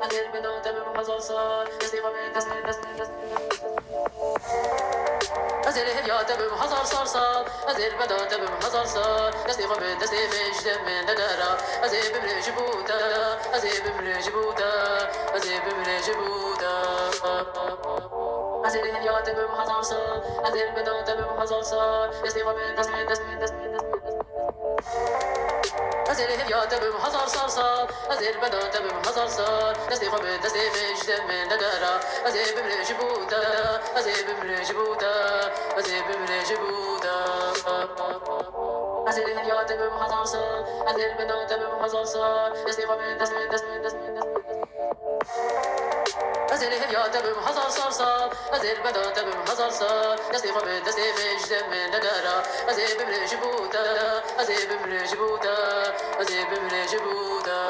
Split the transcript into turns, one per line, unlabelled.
أزير بدون تمام هزار سال نسيب أزير هيا تمام هزار سال سال أزير بدون تمام هزار سال نسيب من نسيب جد من ندارا أزير بمري جبوتا أزير بمري جبوتا أزير بمري جبوتا أزير هيا تمام هزار سال أزير بدون تمام هزار سال نسيب من نسيب أزير هيا تمام هزار سال سال أزير بدون تمام هزار سال نسيب من نسيب جد من ندارا أزير بمري جبوتا أزير بمري جبوتا أزير بمري جبوتا أزير هيا تمام هزار سال أزير بدون تمام هزار سال نسيب من نسيب أزير هيا تمام هزار سال سال أزير بدون تمام هزار سال نسيب من نسيب جد من ندارا أزير بمري جبوتا أزير بمري جبوتا أزير بمري جبوتا